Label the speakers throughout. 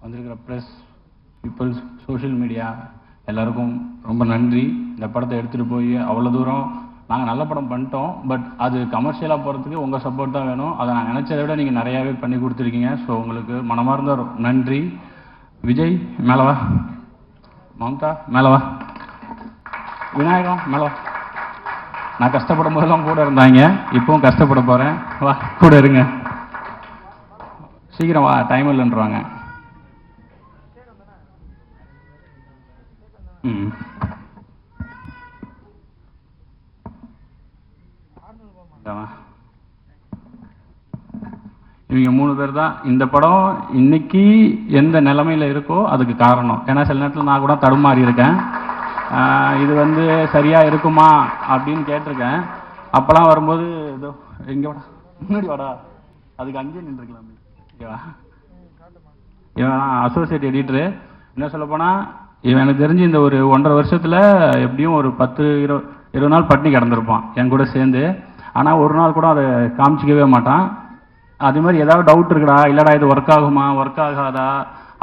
Speaker 1: வந்திருக்கிற press peoples social media எல்லாருக்கும் ரொம்ப நன்றி. இந்த படத்தை எடுத்துகிட்டு போய் அவ்வளோ தூரம் நாங்கள் நல்ல படம் பண்ணிட்டோம். பட் அது கமர்ஷியலாக போகிறதுக்கு உங்கள் சப்போர்ட் தான் வேணும். அதை நான் நினச்சதை விட நீங்கள் நிறையாவே பண்ணி கொடுத்துருக்கீங்க. ஸோ உங்களுக்கு மனமார்ந்த நன்றி. விஜய் மேலவா, மம்தா மேலவா, விநாயகம் மேலவா. நான் கஷ்டப்படும் போதெல்லாம் கூட இருந்தாங்க, இப்பவும் கஷ்டப்பட போகிறேன். வா கூட இருங்க, சீக்கிரம் வா, டைம் இல்லைன்றாங்க. இவங்க 3 பேர் தான் இந்த படம் இன்னைக்கு எந்த நிலைமையில இருக்கோ அதுக்கு காரணம். ஏன்னா சில நேரத்தில் நான் கூட தடுமாறி இருக்கேன். இது வந்து சரியா இருக்குமா அப்படின்னு கேட்டிருக்கேன். அப்பெல்லாம் வரும்போது ஏதோ இங்க வாடா, முன்னாடி வாடா, அதுக்கு அங்கேயே நின்றுருக்கலாமே. இவன் அசோசியேட் எடிட்டரு. என்ன சொல்ல போனா இவன் எனக்கு தெரிஞ்சு இந்த ஒரு 1.5 வருஷத்துல எப்படியும் ஒரு 10-20 நாள் பட்டினி கிடந்திருப்பான் என் கூட சேர்ந்து. ஆனால் ஒரு நாள் கூட அதை காமிச்சிக்கவே மாட்டான். அதே மாதிரி ஏதாவது டவுட் இருக்குடா, இல்லைடா இது ஒர்க் ஆகுமா ஒர்க் ஆகாதா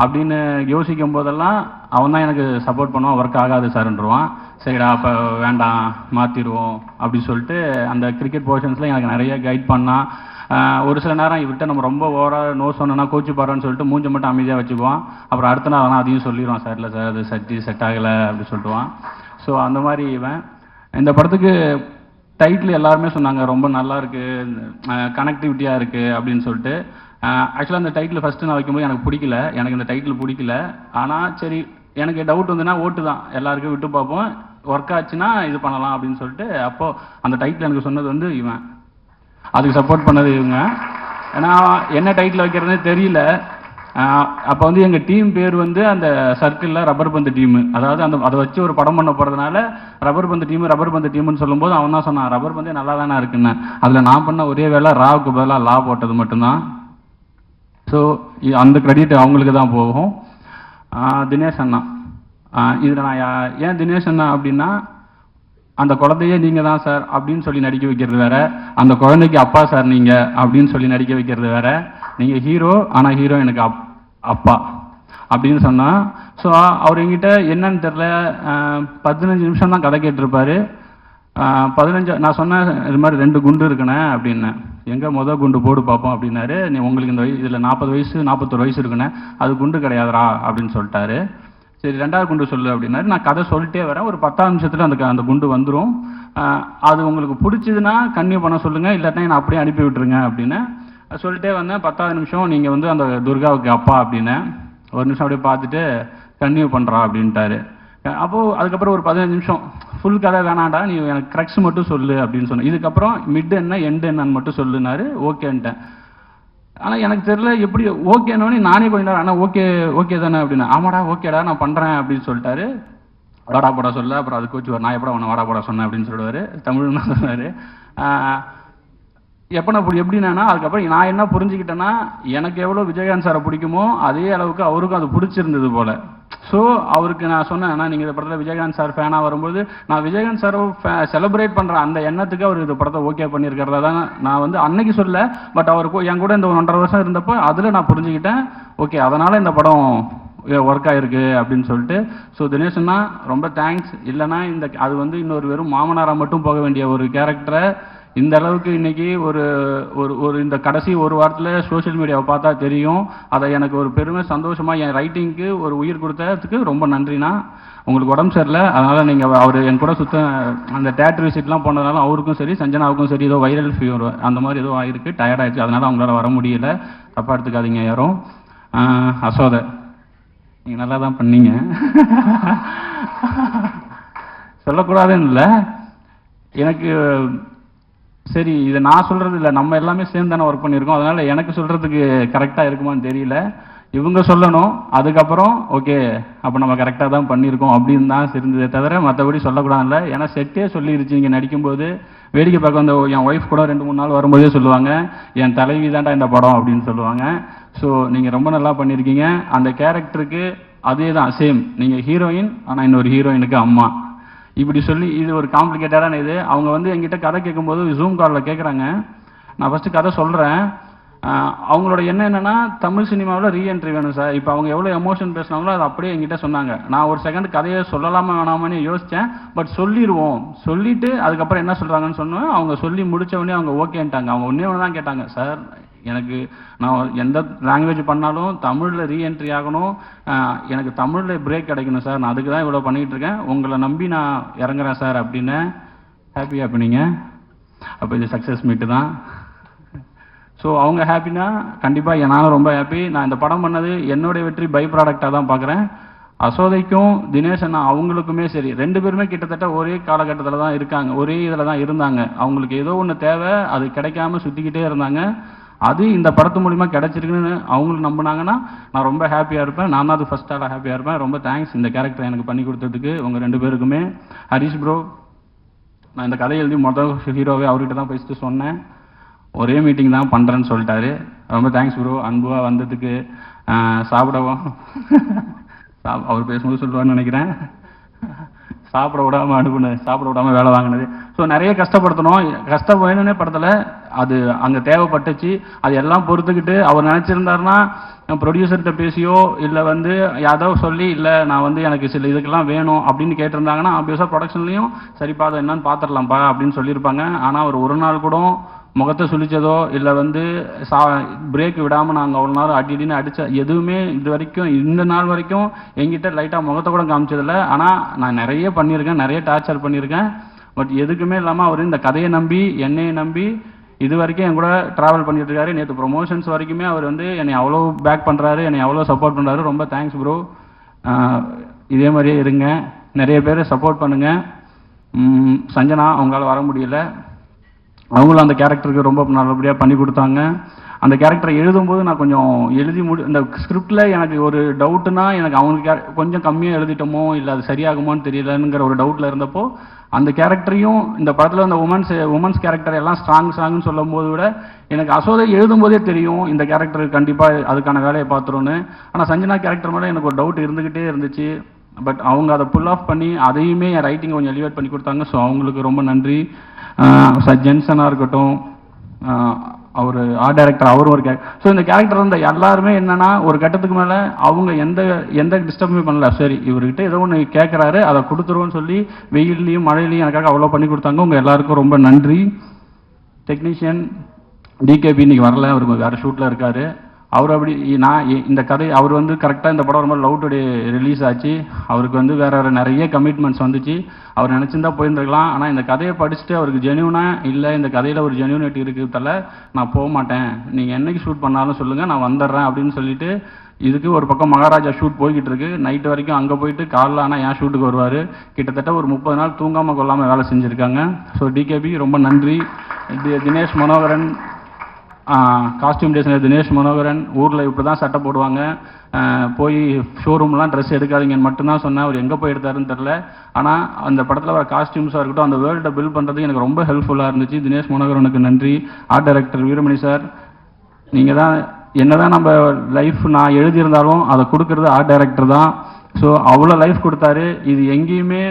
Speaker 1: அப்படின்னு யோசிக்கும் போதெல்லாம் அவன் தான் எனக்கு சப்போர்ட் பண்ணுவான். ஒர்க் ஆகாது சார்ன்றுவான். சரிடா அப்போ வேண்டாம் மாற்றிடுவோம் அப்படின்னு சொல்லிட்டு அந்த கிரிக்கெட் போர்ஷன்ஸில் எனக்கு நிறைய கைட் பண்ணான். ஒரு சில நேரம் இவர்கிட்ட நம்ம ரொம்ப ஓவராக நோ சொன்னோன்னா கோச்சு பாடுறோன்னு சொல்லிட்டு மூஞ்ச மட்டும் அமைதியாக வச்சுக்குவான். அப்புறம் அடுத்த நாள் ஆனால் அதையும் சொல்லிடுவான், சார் இல்லை சார் அது செட் ஆகலை அப்படி சொல்லிட்டுவான். ஸோ அந்த மாதிரி இவன். இந்த படத்துக்கு டைட்டில் எல்லாருமே சொன்னாங்க ரொம்ப நல்லா இருக்குது, கனெக்டிவிட்டியாக இருக்குது அப்படின்னு சொல்லிட்டு. ஆக்சுவலாக அந்த டைட்டில் ஃபஸ்ட்டு நான் வைக்கும்போது எனக்கு பிடிக்கல, எனக்கு இந்த டைட்டில் பிடிக்கல. ஆனால் சரி எனக்கு டவுட் வந்துன்னா ஓட்டு தான், எல்லாருக்கும் விட்டு பார்ப்போம், ஒர்க் ஆச்சுன்னா இது பண்ணலாம் அப்படின்னு சொல்லிட்டு அப்போது அந்த டைட்டில் எனக்கு சொன்னது வந்து இவன், அதுக்கு சப்போர்ட் பண்ணது இவங்க. ஏன்னா என்ன டைட்டில் வைக்கிறதுனே தெரியல. அப்போ வந்து எங்கள் டீம் பேர் வந்து அந்த சர்க்கிளில் ரப்பர் பந்து டீமு, அதாவது அந்த அதை வச்சு ஒரு படம் பண்ண போகிறதுனால ரப்பர் பந்து டீமுன்னு சொல்லும்போது அவன் தான் சொன்னான் ரப்பர் பந்தே நல்லா தானே இருக்குன்னு. அதில் நான் பண்ண ஒரே வேலை ராவுக்கு பதிலாக லா போட்டது மட்டும்தான். ஸோ அந்த கிரெடிட் அவங்களுக்கு தான் போகும். தினேஷ் அண்ணா, இதில் நான் ஏன் தினேஷ் அண்ணா அப்படின்னா, அந்த குழந்தையே நீங்கள் தான் சார் அப்படின்னு சொல்லி நடிக்க வைக்கிறது வேற, அந்த குழந்தைக்கு அப்பா சார் நீங்கள் அப்படின்னு சொல்லி நடிக்க வைக்கிறது வேற. நீங்கள் ஹீரோ ஆனால் ஹீரோ எனக்கு அப்பா அப்படின்னு சொன்னால். ஸோ அவர் எங்கிட்ட என்னன்னு தெரில 15 நிமிஷம் தான் கதை கேட்டிருப்பாரு. 15 நான் சொன்னேன் இது மாதிரி 2 குண்டு இருக்குண்ணே அப்படின்னேன். எங்கே குண்டு போடு பார்ப்போம் அப்படின்னாரு. நீ உங்களுக்கு இந்த இதில் 40 வயசு 41 வயசு இருக்குண்ணே, அது குண்டு கிடையாதுரா அப்படின்னு சொல்லிட்டாரு. சரி 2வது குண்டு சொல்லு அப்படின்னாரு. நான் கதை சொல்லிட்டே வரேன். ஒரு 10 நிமிஷத்தில் அந்த குண்டு வந்துடும். அது உங்களுக்கு பிடிச்சதுன்னா கன்னியூ பண்ண சொல்லுங்கள், இல்லாட்டினா நான் அப்படியே அனுப்பி விட்டுருங்க அப்படின்னு சொல்லிட்டே வந்தேன். 10வது நிமிஷம் நீங்கள் வந்து அந்த துர்காவுக்கு அப்பா அப்படின்னு ஒரு நிமிஷம் அப்படியே பார்த்துட்டு கன்னியூ பண்ணுறா அப்படின்ட்டாரு. அப்போது அதுக்கப்புறம் ஒரு 15 நிமிஷம் ஃபுல் கதை வேணாண்டா, நீ எனக்கு க்ரக்ஸ் மட்டும் சொல்லு அப்படின்னு சொன்னேன். இதுக்கப்புறம் மிட் என்ன எண்டு என்னன்னு மட்டும் சொல்லுனாரு. ஓகேன்ட்டேன். ஆனால் எனக்கு தெரியல எப்படி ஓகேனோன்னு நானே கொஞ்ச நேரம் ஆனால் ஓகே தானே அப்படின்னா, ஆமாடா ஓகேடா நான் பண்ணுறேன் அப்படின்னு சொல்லிட்டாரு. வாடா போடா சொல்ல. அப்புறம் அது கோச்சு நான் எப்படா உன்னை வாடா போடா சொன்னேன் அப்படின்னு சொல்லுவார். தமிழ்னு தான் சொன்னார். எப்படின்னா அதுக்கப்புறம் நான் என்ன புரிஞ்சுக்கிட்டேன்னா, எனக்கு எவ்வளோ விஜயகாந்த் சாரை பிடிக்குமோ அதே அளவுக்கு அவருக்கும் அது பிடிச்சிருந்தது போல். ஸோ அவருக்கு நான் சொன்னேன், நீங்கள் இந்த படத்தில் விஜயகாந்த் சார் ஃபேனாக வரும்போது நான் விஜயகாந்த் சாரை செலிப்ரேட் பண்ணுறேன் அந்த எண்ணத்துக்கு அவர் இந்த படத்தை ஓகே பண்ணியிருக்கிறதா தான் நான் வந்து அன்னைக்கு சொல்ல. பட் அவருக்கு என் கூட இந்த 1.5 வருஷம் இருந்தப்போ அதில் நான் புரிஞ்சுக்கிட்டேன். ஓகே அதனால் இந்த படம் ஒர்க் ஆகிருக்கு அப்படின்னு சொல்லிட்டு. ஸோ தினேஷ்னா ரொம்ப தேங்க்ஸ். இல்லைனா அது வந்து இன்னொரு வெறும் மாமனாராக மட்டும் போக வேண்டிய ஒரு கேரக்டரை இந்த அளவுக்கு இன்னைக்கு ஒரு இந்த கடைசி ஒரு வாரத்தில் சோஷியல் மீடியாவை பார்த்தா தெரியும். அதை எனக்கு ஒரு பெருமை சந்தோஷமாக என் ரைட்டிங்க்கு ஒரு உயிர் கொடுத்ததுக்கு ரொம்ப நன்றிண்ணா. உங்களுக்கு உடம்பு சரியில்லை அதனால் நீங்கள் அவர் என் கூட அந்த தேட்டர் விசிட்லாம் போனதுனால அவருக்கும் சரி சஞ்சனாவுக்கும் சரி ஏதோ வைரல் ஃபீவர் அந்த மாதிரி ஏதோ ஆகிருக்கு, டயர்டாகிடுச்சு, அதனால் அவங்களால வர முடியல. தப்பாக எடுத்துக்காதீங்க யாரும். அசோதை நீங்கள் நல்லா தான் பண்ணீங்க, சொல்லக்கூடாதுன்னு இல்லை. எனக்கு சரி இதை நான் சொல்கிறது இல்லை, நம்ம எல்லாமே சேர்ந்து தானே ஒர்க் பண்ணியிருக்கோம், அதனால் எனக்கு சொல்கிறதுக்கு கரெக்டாக இருக்குமான்னு தெரியல. இவங்க சொல்லணும், அதுக்கப்புறம் ஓகே அப்போ நம்ம கரெக்டாக தான் பண்ணியிருக்கோம் அப்படின்னு தான் தெரிஞ்சதே தவிர மற்றபடி சொல்லக்கூடாதுல்ல. ஏன்னா செட்டே சொல்லிருச்சு, நீங்கள் நடிக்கும்போது வேடிக்கை பார்க்க வந்த என் ஒய்ஃப் கூட 2-3 நாள் வரும்போதே சொல்லுவாங்க, என் தலைவி தான்டா இந்த படம் அப்படின்னு சொல்லுவாங்க. ஸோ நீங்கள் ரொம்ப நல்லா பண்ணியிருக்கீங்க. அந்த கேரக்டருக்கு அதே தான் சேம், நீங்கள் ஹீரோயின் ஆனால் இன்னொரு ஹீரோயினுக்கு அம்மா இப்படி சொல்லி இது ஒரு காம்ப்ளிகேட்டடான இது. அவங்க வந்து என்கிட்ட கதை கேட்கும்போது ஜூம் காலில் கேட்குறாங்க. நான் ஃபஸ்ட்டு கதை சொல்கிறேன், அவங்களோட எண்ணம் என்னன்னா தமிழ் சினிமாவில் ரீஎன்ட்ரி வேணும் சார். இப்போ அவங்க எவ்வளோ எமோஷன் பேசுனாங்களோ அதை அப்படியே என்கிட்ட சொன்னாங்க. நான் ஒரு செகண்ட் கதையை சொல்லலாமா வேணாமான்னு யோசித்தேன். பட் சொல்லிடுவோம், சொல்லிட்டு அதுக்கப்புறம் என்ன சொல்கிறாங்கன்னு சொன்னோம். அவங்க சொல்லி முடித்த உடனே அவங்க ஓகேன்ட்டாங்க. அவங்க ஒன்றே ஒன்று தான் கேட்டாங்க, சார் எனக்கு நான் எந்த லாங்குவேஜ் பண்ணாலும் தமிழில் ரீஎன்ட்ரி ஆகணும், எனக்கு தமிழில் பிரேக் கிடைக்கணும் சார், நான் அதுக்கு தான் இவ்வளோ பண்ணிகிட்டு இருக்கேன், உங்களை நம்பி நான் இறங்குறேன் சார் அப்படின்னு. ஹாப்பியாக பண்ணிங்க. அப்போ இது சக்ஸஸ் மீட்டு தான். ஸோ அவங்க ஹாப்பினா கண்டிப்பாக நானும் ரொம்ப ஹாப்பி. நான் இந்த படம் பண்ணது என்னுடைய வெற்றி பை ப்ராடக்டாக தான் பார்க்குறேன். அசோதைக்கும் தினேஷ் அண்ணா அவங்களுக்குமே சரி, 2 பேருமே கிட்டத்தட்ட ஒரே காலகட்டத்தில் தான் இருக்காங்க, ஒரே இதில் தான் இருந்தாங்க. அவங்களுக்கு ஏதோ ஒன்று தேவை, அது கிடைக்காம சுற்றிக்கிட்டே இருந்தாங்க. அது இந்த படத்து மூலிமா கிடைச்சிருக்குன்னு அவங்களுக்கு நம்பினாங்கன்னா நான் ரொம்ப ஹாப்பியாக இருப்பேன். நான் தான் அது ஃபர்ஸ்ட் ஆளாக ஹாப்பியாக இருப்பேன். ரொம்ப தேங்க்ஸ் இந்த கேரக்டர் எனக்கு பண்ணி கொடுத்ததுக்கு உங்கள் 2 பேருக்குமே. ஹரிஷ் ப்ரோ, நான் இந்த கதை எழுதி மொதல் ஹீரோவே அவர்கிட்ட தான் பேசிட்டு சொன்னேன். ஒரே மீட்டிங் தான் பண்ணுறேன்னு சொல்லிட்டாரு. ரொம்ப தேங்க்ஸ் ப்ரோ, அன்புவாக வந்ததுக்கு. சாப்பிடவும் அவர் பேசும்போது சொல்லுவான்னு நினைக்கிறேன். சாப்பிட விடாமல் அனுப்புனது, சாப்பிட விடாமல் வேலை வாங்கினது. ஸோ நிறைய கஷ்டப்படுத்தணும், கஷ்டம் வேணும்னே படத்தில் அது அங்கே தேவைப்பட்டுச்சு. அது எல்லாம் பொறுத்துக்கிட்டு அவர் நினச்சிருந்தாருன்னா ப்ரொடியூசர்கிட்ட பேசியோ இல்லை யாதோ சொல்லி இல்லை நான் எனக்கு சில இதுக்கெல்லாம் வேணும் அப்படின்னு கேட்டிருந்தாங்கன்னா ஆப்வியஸாக ப்ரொடக்ஷன்லேயும் சரிப்பா அதை என்னன்னு பார்த்துடலாம்ப்பா அப்படின்னு சொல்லியிருப்பாங்க. ஆனால் அவர் ஒரு நாள் கூட முகத்தை சுழிச்சதோ இல்லை பிரேக் விடாமல் நாங்கள் அவ்வளோ நேரம் அடின்னு அடித்த எதுவுமே இது வரைக்கும் இந்த நாள் வரைக்கும் எங்கிட்ட லைட்டாக முகத்தை கூட காமிச்சதில்லை. ஆனால் நான் நிறைய பண்ணியிருக்கேன், நிறைய டார்ச்சர் பண்ணியிருக்கேன். பட் எதுக்குமே இல்லாமல் அவர் இந்த கதையை நம்பி என்னையை நம்பி இது வரைக்கும் என் கூட ட்ராவல் பண்ணிட்டு இருக்காரு. நேற்று ப்ரொமோஷன்ஸ் வரைக்குமே அவர் என்னை அவ்வளோ பேக் பண்ணுறாரு, என்னை அவ்வளோ சப்போர்ட் பண்ணுறாரு. ரொம்ப தேங்க்ஸ் ப்ரோ. இதே மாதிரியே இருங்க, நிறைய பேர் சப்போர்ட் பண்ணுங்கள். சஞ்சனா அவங்களால வர முடியல, அவங்களும் அந்த கேரக்டருக்கு ரொம்ப நல்லபடியாக பண்ணி கொடுத்தாங்க. அந்த கேரக்டரை எழுதும்போது நான் கொஞ்சம் இந்த ஸ்கிரிப்டில் எனக்கு ஒரு டவுட்டுனா எனக்கு அவங்க கொஞ்சம் கம்மியாக எழுதிட்டோமோ இல்லை அது சரியாகுமோன்னு தெரியலங்கிற ஒரு டவுட்டில் இருந்தப்போ அந்த கேரக்டரையும் இந்த படத்தில் அந்த உமன்ஸ் கேரக்டர் எல்லாம் ஸ்ட்ராங்னு சொல்லும் போது விட எனக்கு அசோதை எழுதும்போதே தெரியும் இந்த கேரக்டர் கண்டிப்பாக அதுக்கான வேலையை பார்த்துருன்னு. ஆனால் சஞ்சனா கேரக்டர் மேலே எனக்கு ஒரு டவுட் இருந்துக்கிட்டே இருந்துச்சு. பட் அவங்க அதை புல் ஆஃப் பண்ணி அதையுமே என் ரைட்டிங் கொஞ்சம் எலிவேட் பண்ணி கொடுத்தாங்க. ஸோ அவங்களுக்கு ரொம்ப நன்றி. ஜென்சனாக இருக்கட்டும், அவர் ஆர்ட் டைரக்டர், அவரும் ஒரு ஸோ இந்த கேரக்டர் எல்லாருமே என்னன்னா ஒரு கட்டத்துக்கு மேலே அவங்க எந்த டிஸ்டர்புமே பண்ணல. சரி இவர்கிட்ட ஏதோ ஒன்று கேட்குறாரு அதை கொடுத்துருவோன்னு சொல்லி வெயில்லையும் மழையிலையும் எனக்காக அவ்வளோ பண்ணி கொடுத்தாங்க. உங்கள் எல்லாருக்கும் ரொம்ப நன்றி. டெக்னீஷியன் டிகேபி இன்னைக்கு வரல, அவருக்கு வேறு ஷூட்டில் இருக்கார். அவர் அப்படி நான் இந்த கதை அவர் கரெக்டாக இந்த படம் ரொம்ப லவ் டுடே ரிலீஸ் ஆச்சு. அவருக்கு வேறு நிறைய கமிட்மெண்ட்ஸ் வந்துச்சு. அவர் நினச்சிருந்தா போயிருந்துருக்கலாம். ஆனால் இந்த கதையை படிச்சுட்டு அவருக்கு ஜென்யூனாக இல்லை, இந்த கதையில் ஒரு ஜென்யூனிட்டி இருக்கிறதால நான் போக மாட்டேன், நீங்கள் என்னைக்கு ஷூட் பண்ணாலும் சொல்லுங்கள் நான் வந்துடுறேன் அப்படின்னு சொல்லிட்டு இதுக்கு ஒரு பக்கம் மகாராஜா ஷூட் போய்கிட்டு இருக்கு. நைட்டு வரைக்கும் அங்கே போயிட்டு காலைல ஆனால் என் ஷூட்டுக்கு வருவார். கிட்டத்தட்ட ஒரு 30 நாள் தூங்காமல் கொள்ளாமல் வேலை செஞ்சுருக்காங்க. ஸோ டிகேபி ரொம்ப நன்றி. தினேஷ் மனோகரன், காஸ்டியூம் டிசைனர் தினேஷ் மனோகரன், ஊரில் இப்படி தான் சட்டை போடுவாங்க, போய் ஷோரூம்லாம் ட்ரெஸ் எடுக்காதீங்கன்னு மட்டும்தான் சொன்னேன். அவர் எங்கே போய் எடுத்தாருன்னு தெரில. ஆனால் அந்த படத்தில் வர காஸ்டியூம்ஸாக இருக்கட்டும், அந்த வேர்ல்டை பில்ட் பண்ணுறதுக்கு எனக்கு ரொம்ப ஹெல்ப்ஃபுல்லாக இருந்துச்சு. தினேஷ் மனோகரனுக்கு நன்றி. ஆர்ட் டைரக்டர் வீரமணி சார், நீங்கள் தான் என்னதான் நம்ம லைஃப் நான் எழுதியிருந்தாலும் அதை கொடுக்கறது ஆர்ட் டைரக்டர் தான். ஸோ அவ்வளோ லைஃப் கொடுத்தாரு. இது எங்கேயுமே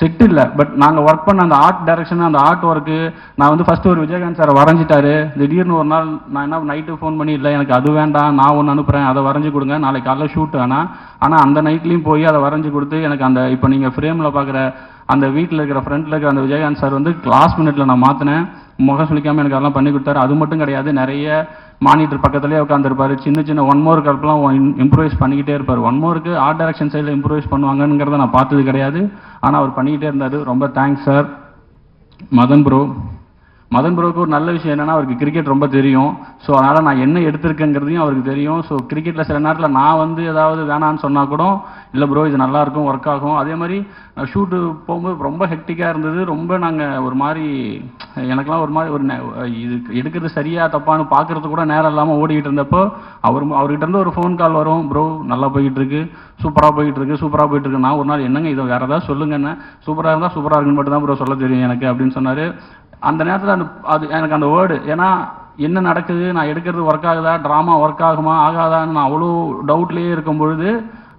Speaker 1: செட்டு இல்லை. பட் நாங்கள் ஒர்க் பண்ண அந்த ஆர்ட் டைரக்ஷன், அந்த ஆர்ட் ஒர்க்கு நான் ஃபஸ்ட்டு ஒரு விஜயகாந்த் சாரை வரைஞ்சிட்டாரு. திடீர்னு ஒரு நாள் நான் என்ன நைட்டு ஃபோன் பண்ணி இல்லை எனக்கு அது வேண்டாம், நான் ஒன்று அனுப்புகிறேன், அதை வரைஞ்சி கொடுங்க, நாளைக்கு காலைல ஷூட் ஆனால் அந்த நைட்லேயும் போய் அதை வரைஞ்சி கொடுத்து எனக்கு அந்த இப்போ நீங்கள் ஃப்ரேமில் பார்க்குற அந்த வீட்டில் இருக்கிற ஃப்ரண்ட்டில் இருக்கிற அந்த விஜயகாந்த் சார் லாஸ்ட் மினிட்ல நான் மாற்றினேன். முகம் சொல்லிக்காமல் எனக்கு அதெல்லாம் பண்ணி கொடுத்தாரு. அது மட்டும் கிடையாது, நிறைய மானிட்டர் பக்கத்துலேயே உட்காந்துருப்பாரு. சின்ன ஒன் மோர் கல்பெல்லாம் இம்ப்ரூவைஸ் பண்ணிக்கிட்டே இருப்பார். ஒன் மோருக்கு ஆர்ட் டைரக்ஷன் சைடில் இம்ப்ரூவைஸ் பண்ணுவாங்கங்கிறத நான் பார்த்தது கிடையாது. ஆனால் அவர் பண்ணிக்கிட்டே இருந்தார். ரொம்ப தேங்க்ஸ் சார். மதன் ப்ரோக்கு ஒரு நல்ல விஷயம் என்னென்னா அவருக்கு கிரிக்கெட் ரொம்ப தெரியும். ஸோ அதனால் நான் என்ன எடுத்திருக்கேங்கிறதையும் அவருக்கு தெரியும். ஸோ கிரிக்கெட்டில் சில நேரத்தில் நான் ஏதாவது வேணான்னு சொன்னால் கூட இல்லை ப்ரோ இது நல்லாயிருக்கும், ஒர்க் ஆகும். அதே மாதிரி ஷூட்டு போகும்போது ரொம்ப ஹெக்டிக்காக இருந்தது. ரொம்ப நாங்கள் ஒரு மாதிரி எனக்கெல்லாம் ஒரு மாதிரி இது எடுக்கிறது சரியாக தப்பான்னு பார்க்குறது கூட நேரம் இல்லாமல் ஓடிக்கிட்டு இருந்தப்போ அவர்கிட்ட இருந்து ஒரு ஃபோன் கால் வரும், ப்ரோ நல்லா போய்கிட்டு இருக்கு, சூப்பராக போயிட்டு இருக்கு. நான் ஒரு நாள் என்னங்க இதை வேறு ஏதாவது சொல்லுங்கன்னு, சூப்பராக இருந்தால் சூப்பராக இருக்குன்னு மட்டும் தான் ப்ரோ சொல்ல தெரியும் எனக்கு அப்படின்னு சொன்னார். அந்த நேரத்தில் அது எனக்கு அந்த வேர்டு, ஏன்னா என்ன நடக்குது, நான் எடுக்கிறது ஒர்க் ஆகுதா, ட்ராமா ஒர்க் ஆகுமா ஆகாதான்னு நான் அவ்வளோ டவுட்லேயே இருக்கும் பொழுது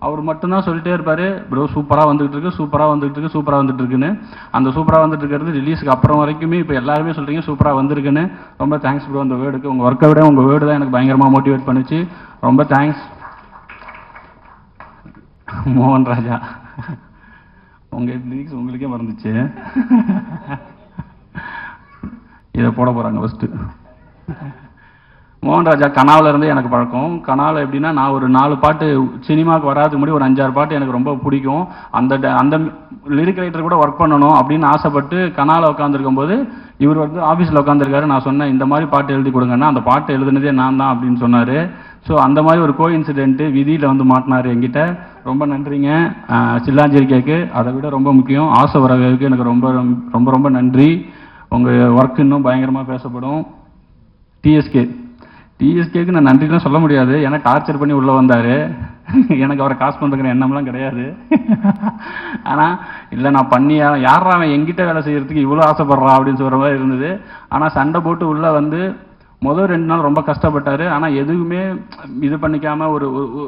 Speaker 1: அவர் மட்டும்தான் சொல்லிட்டே இருப்பார், ப்ரோ சூப்பராக வந்துகிட்டு இருக்கு, சூப்பராக வந்துகிட்டு இருக்கு, சூப்பராக வந்துட்டு இருக்குன்னு. அந்த சூப்பராக வந்துட்டு இருக்கிறது ரிலீஸுக்கு அப்புறம் வரைக்குமே இப்போ எல்லாருமே சொல்கிறீங்க சூப்பராக வந்திருக்குன்னு. ரொம்ப தேங்க்ஸ் ப்ரோ. அந்த வேர்டுக்கு உங்கள் ஒர்க்கை விட உங்கள் வேர்டு தான் எனக்கு பயங்கரமாக மோட்டிவேட் பண்ணுச்சு. ரொம்ப தேங்க்ஸ். மோகன் ராஜா, உங்கள் லிரிக்ஸ் உங்களுக்கே மறந்துச்சு. இதை போட போகிறாங்க ஃபஸ்ட்டு. மோகன்ராஜா கனாவில் இருந்து எனக்கு பழக்கம். கனாவில் எப்படின்னா, நான் ஒரு 4 பாட்டு சினிமாவுக்கு வராதுக்கு முன்னாடி ஒரு 5-6 பாட்டு எனக்கு ரொம்ப பிடிக்கும். அந்த லிரிக் ரைட்டர் கூட ஒர்க் பண்ணணும் அப்படின்னு ஆசைப்பட்டு கனாவில் உட்காந்துருக்கும் போது இவர் வந்து ஆஃபீஸில் உட்காந்துருக்காரு. நான் சொன்னேன் இந்த மாதிரி பாட்டு எழுதி கொடுங்கன்னா, அந்த பாட்டு எழுதுனதே நான் தான் அப்படின்னு சொன்னார். ஸோ அந்த மாதிரி ஒரு இன்சிடென்ட்டு விதியில் வந்து மாட்டினார் என்கிட்ட. ரொம்ப நன்றிங்க. சில்லாஞ்சேரி கேக்கு அதை விட ரொம்ப முக்கியம் ஆசை வரவேற்கு எனக்கு ரொம்ப ரொம்ப ரொம்ப நன்றி. உங்கள் ஒர்க் இன்னும் பயங்கரமாக பேசப்படும். டிஎஸ்கேக்கு நான் நன்றிலாம் சொல்ல முடியாது, ஏன்னா டார்ச்சர் பண்ணி உள்ளே வந்தார். எனக்கு அவரை காசு பண்ணுறங்கிற எண்ணம்லாம் கிடையாது. ஆனால் இல்லை நான் பண்ணி யாரா அவன் எங்கிட்ட வேலை செய்கிறதுக்கு இவ்வளோ ஆசைப்பட்றான் அப்படின்னு சொல்கிற மாதிரி இருந்தது. ஆனால் சண்டை போட்டு உள்ளே வந்து முதல் 2 நாள் ரொம்ப கஷ்டப்பட்டார். ஆனால் எதுவுமே இது பண்ணிக்காமல்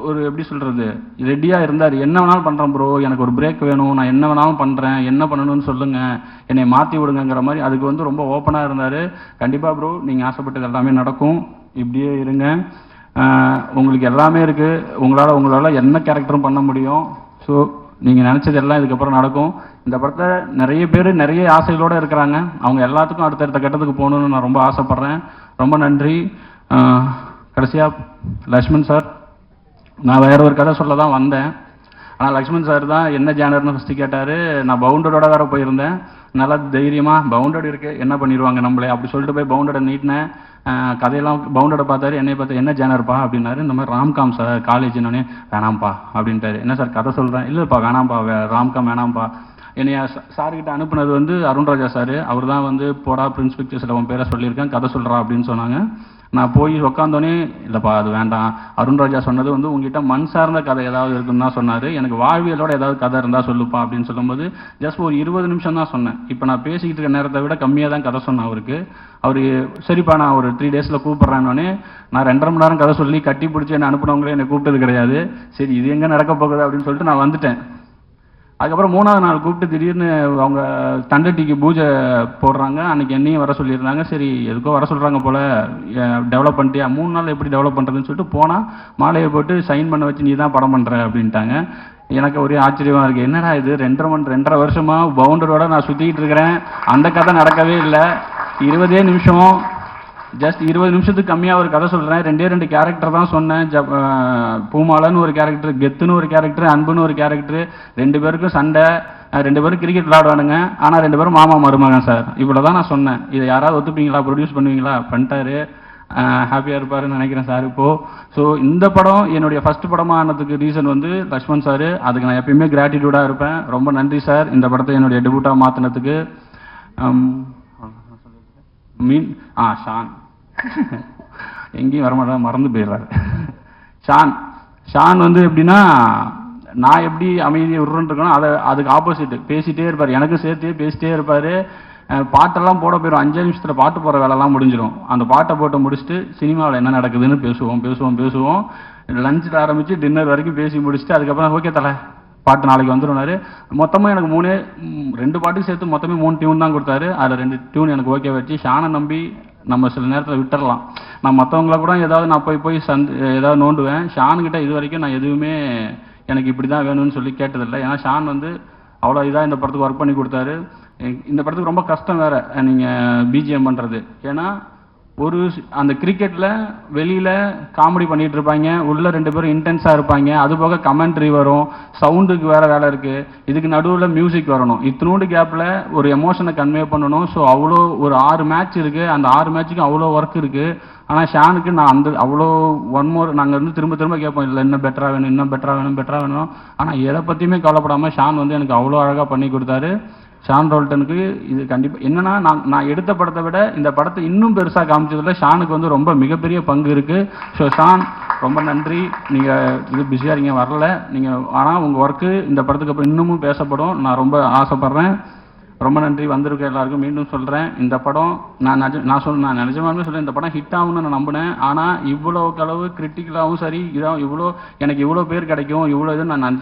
Speaker 1: ஒரு எப்படி சொல்கிறது, ரெடியாக இருந்தார். என்ன வேணாலும் பண்ணுறேன் ப்ரோ, எனக்கு ஒரு பிரேக் வேணும், நான் என்ன வேணாலும் பண்ணுறேன், என்ன பண்ணணும்னு சொல்லுங்கள், என்னை மாற்றி விடுங்கிற மாதிரி அதுக்கு வந்து ரொம்ப ஓப்பனாக இருந்தார். கண்டிப்பாக ப்ரோ நீங்கள் ஆசைப்பட்டது எல்லாமே நடக்கும், இப்படியே இருங்க. உங்களுக்கு எல்லாமே இருக்குது, உங்களால் என்ன கேரக்டரும் பண்ண முடியும். ஸோ நீங்கள் நினச்சது எல்லாம் இதுக்கப்புறம் நடக்கும். இந்த படத்தை நிறைய பேர் நிறைய ஆசைகளோடு இருக்கிறாங்க. அவங்க எல்லாத்துக்கும் அடுத்தடுத்த கட்டத்துக்கு போகணுன்னு நான் ரொம்ப ஆசைப்பட்றேன். ரொம்ப நன்றி. கடைசியாக லக்ஷ்மண் சார், நான் வேற ஒரு கதை சொல்ல தான் வந்தேன். ஆனால் லக்ஷ்மண் சார் தான் என்ன ஜேனர்னு ஃபஸ்ட்டு கேட்டார். நான் பவுண்டடோட வேறு போயிருந்தேன். நல்லா தைரியமாக பவுண்டட் இருக்குது என்ன பண்ணிடுவாங்க நம்மளே அப்படி சொல்லிட்டு போய் பவுண்டடை நீட்டினேன். கதையெல்லாம் பவுண்டடை பார்த்தாரு, என்னை பார்த்து என்ன ஜேனர்ப்பா அப்படின்னாரு. இந்த மாதிரி ராம்காம் சார் காலேஜ்னோடனே வேணாம்ப்பா அப்படின்ட்டாரு. என்ன சார் கதை சொல்கிறேன், இல்லைப்பா வேணாம்ப்பா, ராம்காம் வேணாம்ப்பா. என்னைய சார்கிட்ட அனுப்புனது வந்து அருண்ராஜா சார். அவர் தான் வந்து போடா பிரின்ஸ் பிக்சர்ஸில் அவன் பேரை சொல்லியிருக்கேன், கதை சொல்கிறா அப்படின்னு சொன்னாங்க. நான் போய் உட்காந்தோடனே இல்லைப்பா அது வேண்டாம், அருண்ராஜா சொன்னது வந்து உங்ககிட்ட மண் சார்ந்த கதை ஏதாவது இருக்குன்னு தான் சொன்னார். எனக்கு வாழ்வியலோட ஏதாவது கதை இருந்தால் சொல்லுப்பா அப்படின்னு சொல்லும்போது ஜஸ்ட் ஒரு 20 நிமிஷம் தான் சொன்னேன். இப்போ நான் பேசிக்கிட்டு இருக்க நேரத்தை விட கம்மியாக தான் கதை சொன்னேன் அவருக்கு. அவர் சரிப்பா நான் ஒரு 3 டேஸில் கூப்பிட்றேன்னொடனே நான் 2.5 மணி நேரம் கதை சொல்லி கட்டி பிடிச்சி என்னை அனுப்புனவங்களே என்னை கூப்பிட்டது கிடையாது. சரி இது எங்கே நடக்க போகுது அப்படின்னு சொல்லிட்டு நான் வந்துட்டேன். அதுக்கப்புறம் 3ஆவது நாள் கூப்பிட்டு திடீர்னு அவங்க தண்டட்டிக்கு பூஜை போடுறாங்க. அன்றைக்கி என்னையும் வர சொல்லியிருந்தாங்க. சரி எதுக்கோ வர சொல்கிறாங்க போல், டெவலப் பண்ணிட்டியா, 3 நாள் எப்படி டெவலப் பண்ணுறதுன்னு சொல்லிட்டு போனால் மாலையை போட்டு சைன் பண்ண வச்சு நீ தான் படம் பண்ணுற அப்படின்ட்டாங்க. எனக்கு ஒரே ஆச்சரியமாக இருக்குது, என்னடா இது 2.5 வருஷமாக பவுண்டரோட நான் சுற்றிக்கிட்டு இருக்கிறேன், அந்த கதை நடக்கவே இல்லை. 20 நிமிஷம் ஜஸ்ட் 20 நிமிஷத்துக்கு கம்மியாக ஒரு கதை சொல்கிறேன். 2 கேரக்டர் தான் சொன்னேன். பூமாலன்னு ஒரு கேரக்டர், கெத்துன்னு ஒரு கேரக்டர், அன்புன்னு ஒரு கேரக்டர். 2 பேருக்கும் சண்டை, 2 பேரும் கிரிக்கெட் விளையாடுவானுங்க. ஆனால் 2 பேரும் மாமா மருமகன் சார். இவ்வளோ தான் நான் சொன்னேன். இதை யாராவது ஒத்துப்பீங்களா, ப்ரொடியூஸ் பண்ணுவீங்களா? பண்ணிட்டாரு. ஹாப்பியாக இருப்பாருன்னு நினைக்கிறேன் சார் இப்போது. ஸோ இந்த படம் என்னுடைய ஃபஸ்ட் படமாக ஆனதுக்கு ரீசன் வந்து லக்ஷ்மண் சார். அதுக்கு நான் எப்பயுமே கிராட்டிடியூடாக இருப்பேன். ரொம்ப நன்றி சார் இந்த படத்தை என்னுடைய டெபியூட்டாக மாற்றினதுக்கு. ஷான் எங்கேயும் வரமாட்டேன், மறந்து போயிடுறாரு. ஷான் வந்து எப்படின்னா, நான் எப்படி அமைதியை விடுறேன்னு அதுக்கு ஆப்போசிட் பேசிகிட்டே இருப்பார். எனக்கும் சேர்த்து பேசிட்டே இருப்பார். பாட்டெல்லாம் போட போயிடும், 5 நிமிஷத்தில் பாட்டு போகிற வேலைலாம் முடிஞ்சிடும். அந்த பாட்டை போட்டு முடிச்சுட்டு சினிமாவில் என்ன நடக்குதுன்னு பேசுவோம். லஞ்சில் ஆரம்பித்து டின்னர் வரைக்கும் பேசி முடிச்சுட்டு அதுக்கப்புறம் ஓகே தலை பாட்டு நாளைக்கு வந்துடுவார். மொத்தமாக எனக்கு 2 பாட்டுக்கு சேர்த்து மொத்தமே 3 டியூன் தான் கொடுத்தாரு. அதில் 2 டியூன் எனக்கு ஓகே வச்சு ஷானை நம்பி நம்ம சில நேரத்தில் விட்டுறலாம். நான் மற்றவங்கள கூட ஏதாவது நான் போய் ஏதாவது நோண்டுவேன். ஷான்கிட்ட இது வரைக்கும் நான் எதுவுமே எனக்கு இப்படி தான் வேணும்னு சொல்லி கேட்டதில்லை. ஏன்னா ஷான் வந்து அவ்வளோ இதாக இந்த படத்துக்கு ஒர்க் பண்ணி கொடுத்தாரு. இந்த படத்துக்கு ரொம்ப கஷ்டம் வேறு நீங்கள் பிஜிஎம் பண்ணுறது. ஏன்னா அந்த கிரிக்கெட்டில் வெளியில் காமெடி பண்ணிகிட்டு இருப்பாங்க, உள்ளே 2 பேரும் இன்டென்ஸாக இருப்பாங்க. அது போக கமெண்ட்ரி வரும், சவுண்டுக்கு வேறு வேலை இருக்குது, இதுக்கு நடுவில் மியூசிக் வரணும். இத்தினோண்டு கேப்பில் ஒரு எமோஷனை கன்வே பண்ணணும். ஸோ அவ்வளோ ஒரு 6 மேட்ச் இருக்குது. அந்த 6 மேட்ச்சுக்கும் அவ்வளோ ஒர்க் இருக்குது. ஆனால் ஷானுக்கு நான் அவ்வளோ நாங்கள் வந்து திரும்ப கேட்போம், இல்லை இன்னும் பெட்டராக வேணும். ஆனால் எதை பற்றியுமே கவலைப்படாமல் ஷான் வந்து எனக்கு அவ்வளோ அழகாக பண்ணி கொடுத்தாரு. ஷான் ரோல்டனுக்கு இது கண்டிப்பாக என்னென்னா, நான் எடுத்த படத்தை விட இந்த படத்தை இன்னும் பெருசாக காமிச்சதில் ஷானுக்கு வந்து ரொம்ப மிகப்பெரிய பங்கு இருக்குது. ஸோ ஷான் ரொம்ப நன்றி. நீங்கள் இது பிஸியாக இருக்கீங்க வரல நீங்கள், ஆனால் உங்கள் ஒர்க்கு இந்த படத்துக்கு அப்புறம் இன்னமும் பேசப்படும். நான் ரொம்ப ஆசைப்பட்றேன். ரொம்ப நன்றி வந்திருக்க எல்லாருக்கும். மீண்டும் சொல்கிறேன், இந்த படம் நான் நிஜமாலுமே சொல்கிறேன், இந்த படம் ஹிட் ஆகும்னு நான் நம்பினேன். ஆனால் இவ்வளோ அளவு கிரிட்டிக்கலாகவும் சரி இதாகவும் எனக்கு இவ்வளோ பேர் கிடைக்கும் இவ்வளோ இது நான்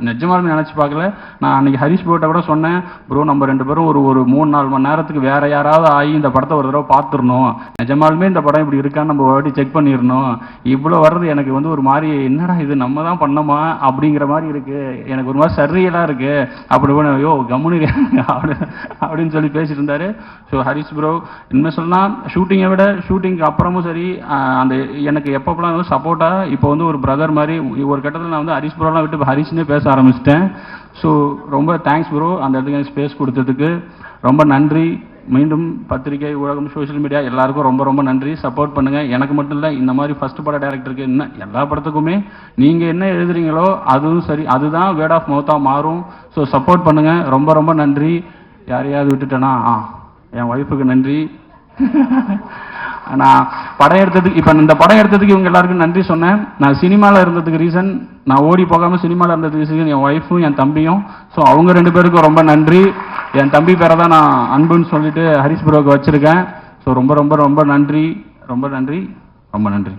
Speaker 1: நிஜமாலுமே நினச்சி பார்க்கல. நான் அன்றைக்கி ஹரிஷ் ப்ரோட்ட கூட சொன்னேன், ப்ரோ நம்ம 2 பேரும் ஒரு 3-4 மணி நேரத்துக்கு வேறு யாராவது ஆகி இந்த படத்தை ஒரு தடவை பார்த்துடணும், நிஜமாலுமே இந்த படம் இப்படி இருக்கான்னு நம்ம வாட்டி செக் பண்ணிடணும். இவ்வளோ வர்றது எனக்கு ஒரு மாதிரி என்னடா இது நம்ம தான் பண்ணோமா அப்படிங்கிற மாதிரி இருக்குது, எனக்கு ஒரு மாதிரி சரியலாக இருக்குது அப்படி ஐயோ கம்முனு அப்படின்னு சொல்லி பேசிட்டு இருந்தாரு. ஸோ ஹரிஷ் ப்ரோ இனிமேல் சொன்னால் ஷூட்டிங்கை விட ஷூட்டிங்க்கு அப்புறமும் சரி அந்த எனக்கு எப்பப்பெல்லாம் சப்போர்ட்டாக இப்போ ஒரு பிரதர் மாதிரி ஒரு கட்டத்தில் நான் ஹரிஷ் ப்ரோலாம் விட்டு ஹரிஷ்னே பேச ஆரம்பிச்சிட்டேன். ஸோ ரொம்ப தேங்க்ஸ் ப்ரோ, அந்த இடத்துக்கு எனக்கு ஸ்பேஸ் கொடுத்ததுக்கு ரொம்ப நன்றி. மீண்டும் பத்திரிகை ஊடகம் சோஷியல் மீடியா எல்லாருக்கும் ரொம்ப ரொம்ப நன்றி. சப்போர்ட் பண்ணுங்கள். எனக்கு மட்டும் இல்லை, இந்த மாதிரி ஃபர்ஸ்ட் பட டைரக்டருக்கு இன்னும் எல்லா படத்துக்குமே நீங்கள் என்ன எழுதுறீங்களோ அதுவும் சரி, அதுதான் வேர்ட் ஆஃப் மவுத்தாக மாறும். ஸோ சப்போர்ட் பண்ணுங்கள். ரொம்ப ரொம்ப நன்றி. யாரையாவது விட்டுட்டேன்னா என் ஒய்ஃபுக்கு நன்றி. நான் படம் எடுத்ததுக்கு இப்போ இந்த படம் எடுத்ததுக்கு இவங்க எல்லாருக்கும் நன்றி சொன்னேன். நான் சினிமாவில் இருந்ததுக்கு ரீசன், நான் ஓடி போகாமல் சினிமாவில் இருந்ததுக்கு ரீசன் என் ஒய்ஃபும் என் தம்பியும். ஸோ அவங்க 2 பேருக்கும் ரொம்ப நன்றி. என் தம்பி பேரை தான் நான் அன்புன்னு சொல்லிட்டு ஹரிஷ் ப்ரோவுக்கு வச்சுருக்கேன். ஸோ ரொம்ப ரொம்ப ரொம்ப நன்றி, ரொம்ப நன்றி, ரொம்ப நன்றி.